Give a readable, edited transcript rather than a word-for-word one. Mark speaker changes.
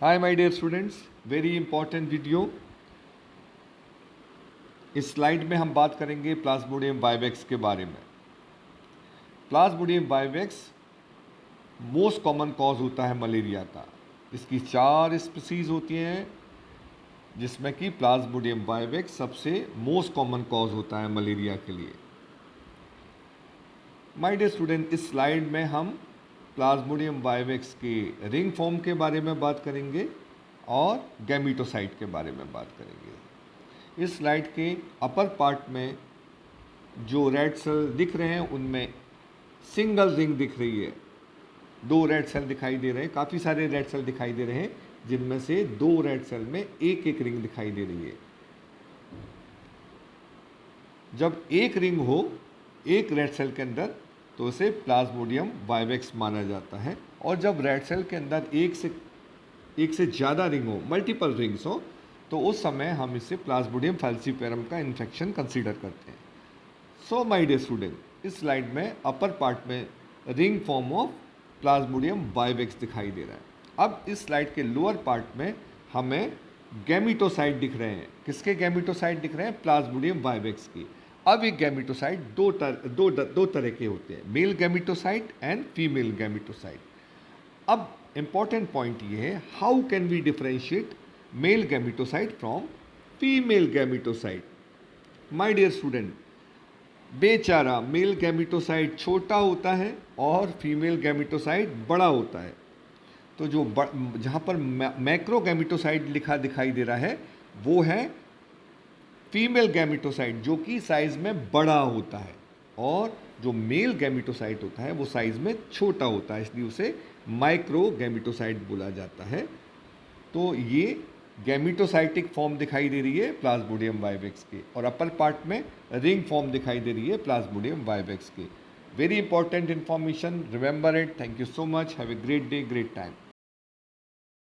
Speaker 1: Hi my dear students, very important video. इस slide में हम बात करेंगे प्लाज्मोडियम वाइवेक्स के बारे में। Plasmodium vivax most common cause होता है मलेरिया का। इसकी 4 स्पीसीज होती हैं जिसमें कि प्लाज्मोडियम वाइवेक्स सबसे मोस्ट कॉमन कॉज होता है मलेरिया के लिए। माय डियर स्टूडेंट, इस स्लाइड में हम प्लाज्मोडियम वाइवेक्स के रिंग फॉर्म के बारे में बात करेंगे और गैमीटोसाइट के बारे में बात करेंगे। इस स्लाइड के अपर पार्ट में जो रेड सेल दिख रहे हैं उनमें सिंगल रिंग दिख रही है। 2 रेड सेल दिखाई दे रहे हैं, काफ़ी सारे रेड सेल दिखाई दे रहे हैं जिनमें से 2 रेड सेल में एक एक रिंग दिखाई दे रही है। जब एक रिंग हो एक रेड सेल के अंदर तो उसे प्लाज्मोडियम वाइवेक्स माना जाता है, और जब रेड सेल के अंदर एक से ज़्यादा रिंग हो, मल्टीपल रिंग्स हो, तो उस समय हम इसे प्लाज्मोडियम फैल्सीपेरम का इन्फेक्शन कंसीडर करते हैं। सो माय डियर स्टूडेंट, इस स्लाइड में अपर पार्ट में ring form of Plasmodium vivax दिखाई दे रहा है। अब इस स्लाइड के लोअर पार्ट में हमें गैमीटोसाइट दिख रहे हैं। किसके गैमीटोसाइट दिख रहे हैं? प्लाज्मोडियम वाइवेक्स की। अब ये गैमीटोसाइट दो तरह के होते हैं, male gametocyte and female gametocyte. अब इंपॉर्टेंट पॉइंट ये है, how can we differentiate male gametocyte from female gametocyte. My dear student, बेचारा मेल गैमीटोसाइट छोटा होता है और फीमेल गैमीटोसाइट बड़ा होता है। तो जो जहाँ पर मैक्रो गैमीटोसाइट लिखा दिखाई दे रहा है वो है फीमेल गैमीटोसाइट, जो कि साइज में बड़ा होता है, और जो मेल गैमीटोसाइट होता है वो साइज में छोटा होता है, इसलिए उसे माइक्रो गैमीटोसाइट बोला जाता है। तो ये गैमीटोसाइटिक फॉर्म दिखाई दे रही है प्लाज्मोडियम वाइवेक्स के, और अपर पार्ट में रिंग फॉर्म दिखाई दे रही है प्लाज्मोडियम वाइवेक्स के। Very important information, remember it. Thank you so much, have a great day, great time.